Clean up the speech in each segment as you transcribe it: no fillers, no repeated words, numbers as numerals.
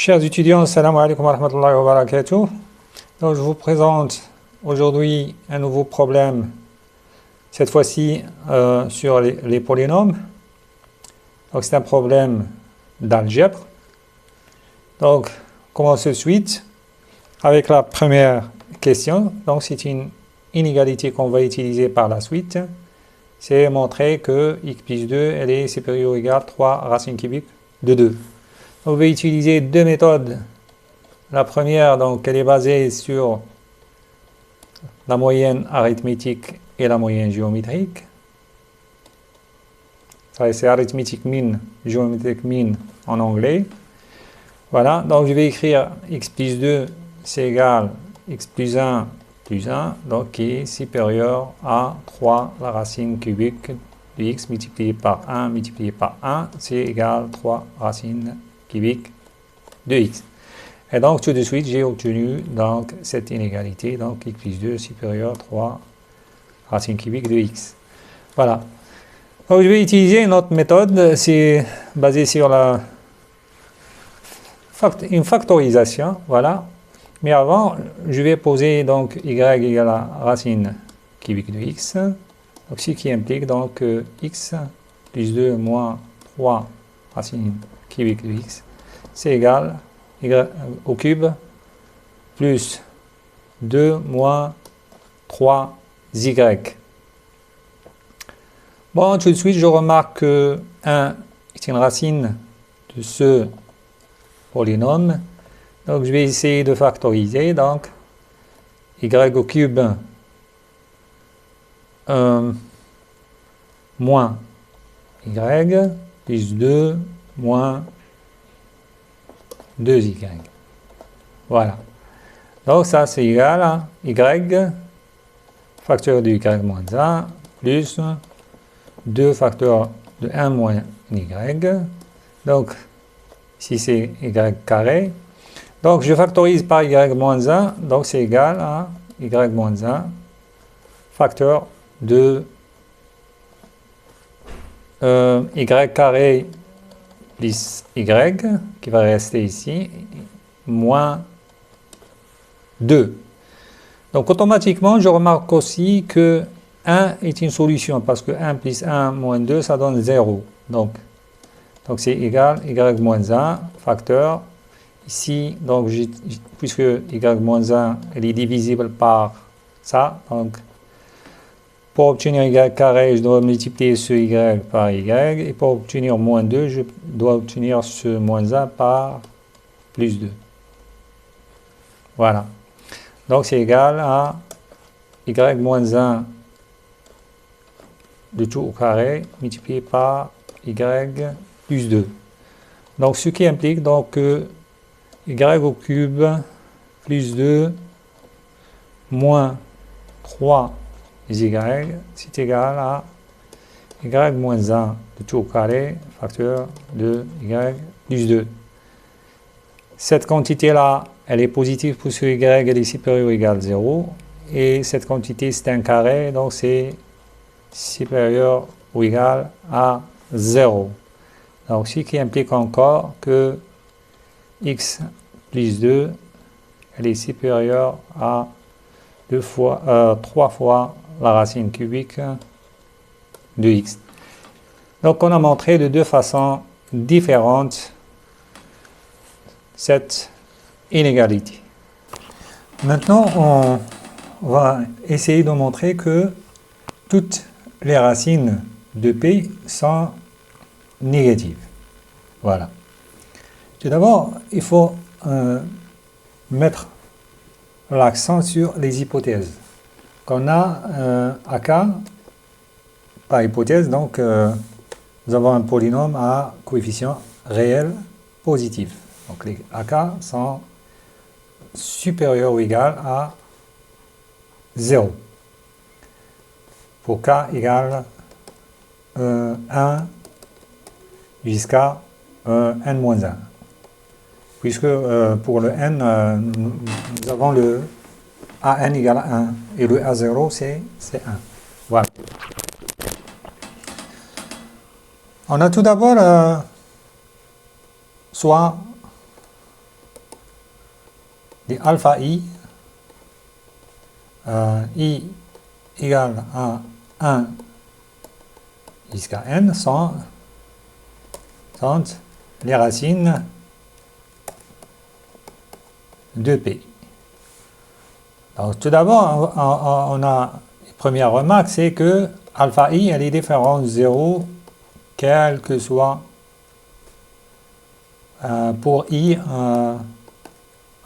Chers étudiants, salam alaikum wa rahmatullahi wa barakatuh. Donc, je vous présente aujourd'hui un nouveau problème, cette fois-ci sur les polynômes. Donc, c'est un problème d'algèbre. Donc, commence tout de suite avec la première question. Donc, c'est une inégalité qu'on va utiliser par la suite. C'est montrer que x plus 2 elle est supérieure ou égale à 3 racines cubiques de 2. On va utiliser deux méthodes. La première, donc, elle est basée sur la moyenne arithmétique et la moyenne géométrique. Ça, c'est arithmétique mean, géométrique mean en anglais. Voilà, donc je vais écrire x plus 2, c'est égal x plus 1 plus 1, donc qui est supérieur à 3, la racine cubique de x multiplié par 1 multiplié par 1, c'est égal à 3 racines cubique de x. Et donc, tout de suite, j'ai obtenu donc, cette inégalité, donc x plus 2 supérieur à 3 racines cubiques de x. Voilà. Donc, je vais utiliser une autre méthode, c'est basé sur une factorisation, voilà. Mais avant, je vais poser donc y égale à racine cubique de x, donc ce qui implique donc x plus 2 moins 3 racines cubique de x, c'est égal y au cube plus 2 moins 3y. Bon, tout de suite, je remarque que 1 est une racine de ce polynôme. Donc, je vais essayer de factoriser. Donc, y au cube moins y plus 2 moins 2y. Voilà. Donc, ça, c'est égal à y, facteur de y moins 1, plus 2 facteurs de 1 moins y. Donc, ici, c'est y carré. Donc, je factorise par y moins 1. Donc, c'est égal à y moins 1, facteur de y carré plus y, qui va rester ici, moins 2. Donc, automatiquement, je remarque aussi que 1 est une solution, parce que 1 plus 1 moins 2, ça donne 0. Donc c'est égal y moins 1, facteur. Ici, donc, puisque y moins 1, elle est divisible par ça, donc, pour obtenir y carré, je dois multiplier ce y par y. Et pour obtenir moins 2, je dois obtenir ce moins 1 par plus 2. Voilà. Donc, c'est égal à y moins 1 de tout au carré multiplié par y plus 2. Donc, ce qui implique donc que y au cube plus 2 moins 3 y, c'est égal à y moins 1 de tout au carré, facteur de y plus 2. Cette quantité-là, elle est positive puisque y elle est supérieure ou égale à 0. Et cette quantité, c'est un carré, donc c'est supérieur ou égal à 0. Donc, ce qui implique encore que x plus 2, elle est supérieure à 3 fois la racine cubique de x. Donc, on a montré de deux façons différentes cette inégalité. Maintenant, on va essayer de montrer que toutes les racines de p sont négatives. Voilà. Tout d'abord, il faut mettre l'accent sur les hypothèses. Qu'on a AK, par hypothèse, donc nous avons un polynôme à coefficient réel positif. Donc les AK sont supérieurs ou égaux à 0. Pour K égale 1 jusqu'à n-1. Puisque pour le n, nous avons le AN égale à 1 et le A0 c'est 1. Voilà. On a tout d'abord soit de alpha i, i égale à 1 jusqu'à n sont les racines de P. Donc tout d'abord, on a une première remarque, c'est que alpha i, elle est différente de 0, quel que soit pour i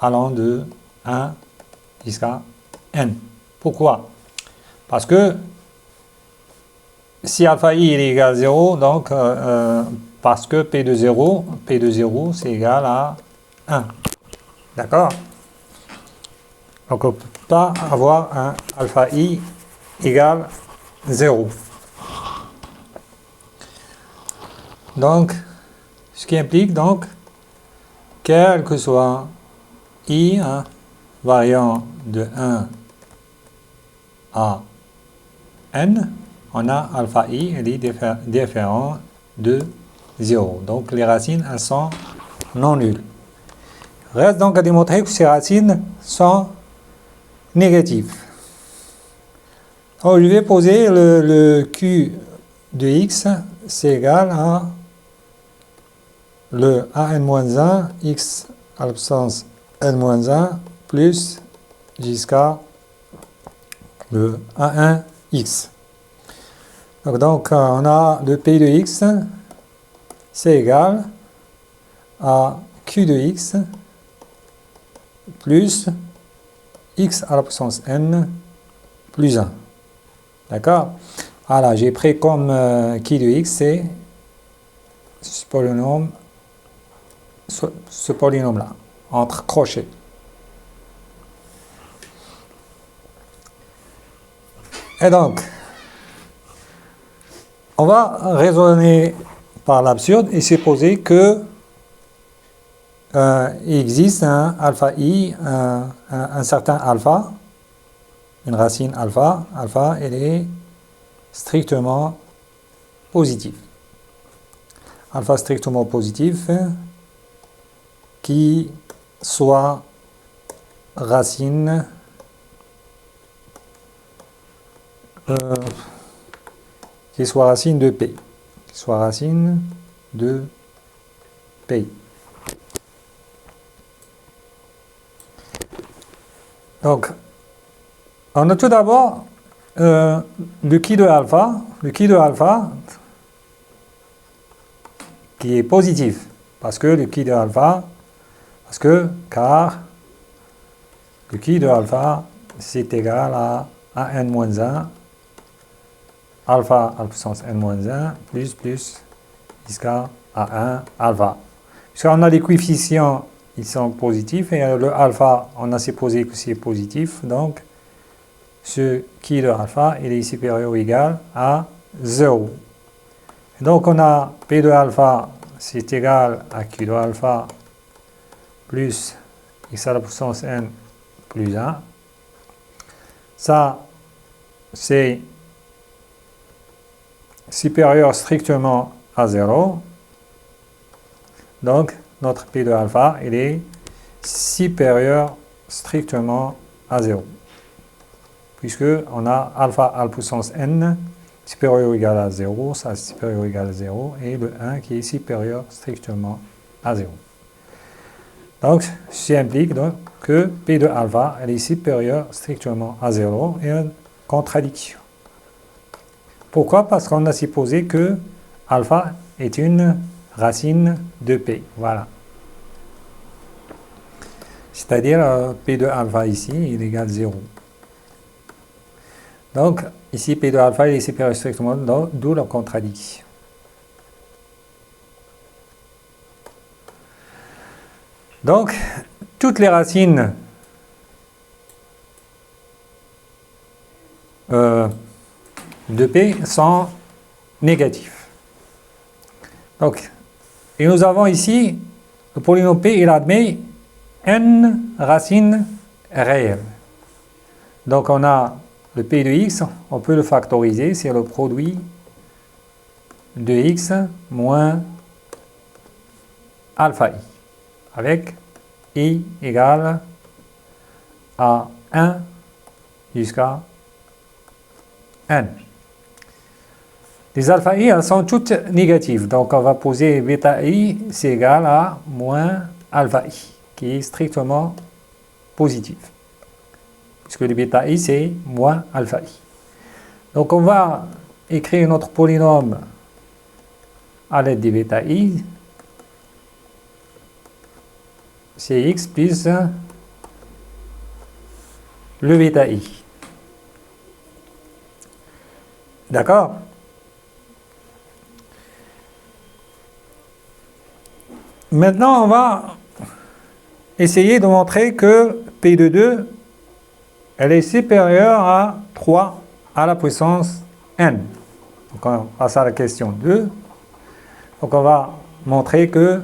allant de 1 jusqu'à n. Pourquoi? Parce que si alpha i est égal à 0, donc parce que P de 0 c'est égal à 1. D'accord? Donc on ne peut pas avoir un alpha i égale 0. Donc, ce qui implique donc, quel que soit i variant de 1 à n, on a alpha i, elle est différent de 0. Donc les racines, elles sont non nulles. Reste donc à démontrer que ces racines sont négatives. Alors je vais poser le q de x, c'est égal à le an-1 x à la puissance n-1 plus jusqu'à le a1x. Donc on a le p de x, c'est égal à q de x plus x à la puissance n plus 1. D'accord? Voilà, j'ai pris comme q de x, c'est ce polynôme-là, entre crochets. Et donc, on va raisonner par l'absurde et supposer que il existe un alpha i, un certain alpha, une racine alpha. Alpha, elle est strictement positive. Alpha strictement positif qui soit racine de P. Qui soit racine de P. Donc, on a tout d'abord le qui de alpha. Le qui de alpha qui est positif. Parce que le qui de alpha, car le qui de alpha, c'est égal à n-1 alpha à la puissance n-1 plus jusqu'à a1 alpha. Puisqu'on a les coefficients, ils sont positifs, et le alpha, on a supposé que c'est positif, donc ce qui de alpha, il est supérieur ou égal à 0. Et donc on a P de alpha, c'est égal à Q de alpha plus x à la puissance n plus 1. Ça, c'est supérieur strictement à 0. Donc, notre P de alpha, il est supérieur strictement à 0. Puisque on a alpha à la puissance n supérieur ou égal à 0, ça c'est supérieur ou égal à 0, et le 1 qui est supérieur strictement à 0. Donc, ceci implique donc que P de alpha, elle est supérieure strictement à 0, et une contradiction. Pourquoi? Parce qu'on a supposé que alpha est une racine de P. Voilà. C'est-à-dire, P de alpha ici, il est égal à 0. Donc, ici, P de alpha est supérieur strictement, d'où la contradiction. Donc, toutes les racines de P sont négatives. Donc, et nous avons ici, le polynôme P, il admet n racines réelles. Donc, on a le P de x, on peut le factoriser, c'est le produit de x moins alpha i, avec i égale à 1 jusqu'à n. Les alpha i, elles sont toutes négatives. Donc, on va poser bêta i, c'est égal à moins alpha i, qui est strictement positif. Puisque le bêta i, c'est moins alpha i. Donc, on va écrire notre polynôme à l'aide de bêta i. C'est x plus le bêta i. D'accord? Maintenant, on va essayer de montrer que P de 2, elle est supérieure à 3 à la puissance n. Donc, on passe à la question 2. Donc, on va montrer que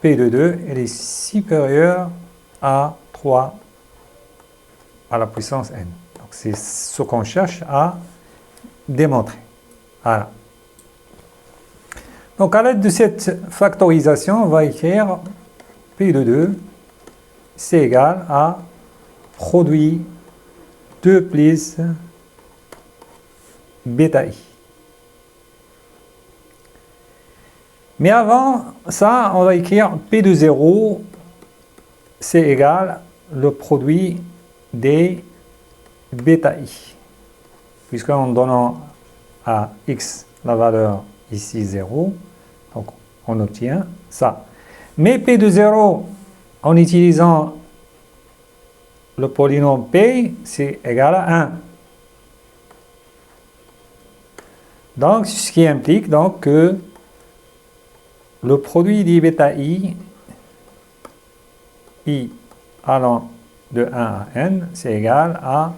P de 2, elle est supérieure à 3 à la puissance n. Donc, c'est ce qu'on cherche à démontrer. Voilà. Donc, à l'aide de cette factorisation, on va écrire P de 2, c'est égal à produit 2 plus bêta i. Mais avant ça, on va écrire P de 0, c'est égal le produit des bêta i. Puisqu'en donnant à x la valeur ici 0, donc on obtient ça. Mais P de 0, en utilisant le polynôme P, c'est égal à 1. Donc, ce qui implique donc que le produit des bêta i allant de 1 à n, c'est égal à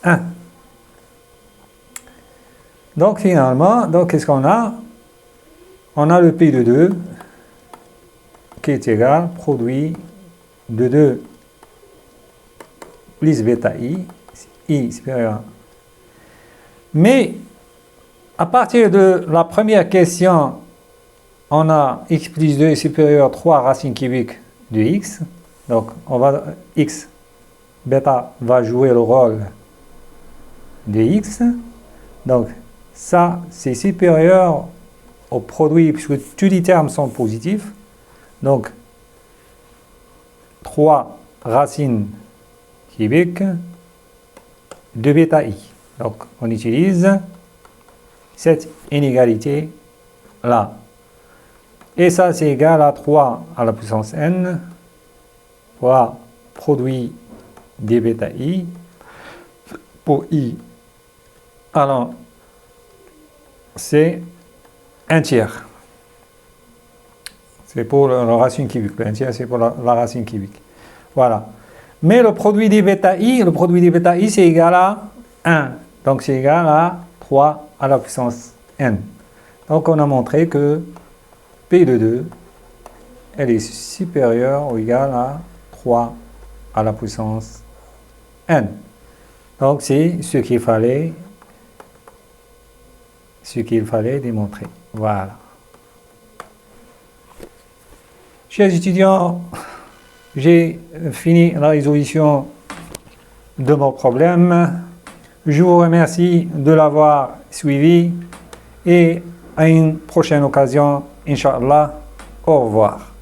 1. Donc, finalement, qu'est-ce qu'on a? On a le P de 2 qui est égal produit de 2 plus bêta i supérieur. Mais, à partir de la première question, on a x plus 2 est supérieur à 3 racines cubiques de x. Donc, x, bêta va jouer le rôle de x. Donc, ça, c'est supérieur au produit, puisque tous les termes sont positifs. Donc, 3 racines cubiques de bêta i. Donc, on utilise cette inégalité-là. Et ça, c'est égal à 3 à la puissance n fois produit des bêta i pour i. Alors, c'est un tiers. C'est pour la racine cubique. Un tiers, c'est pour la racine cubique. Voilà. Mais le produit des bêta i, c'est égal à 1. Donc, c'est égal à 3 à la puissance n. Donc, on a montré que P de 2, elle est supérieure ou égale à 3 à la puissance n. Donc, c'est ce qu'il fallait démontrer. Voilà. Chers étudiants, j'ai fini la résolution de mon problème. Je vous remercie de l'avoir suivi et à une prochaine occasion, Inch'Allah, au revoir.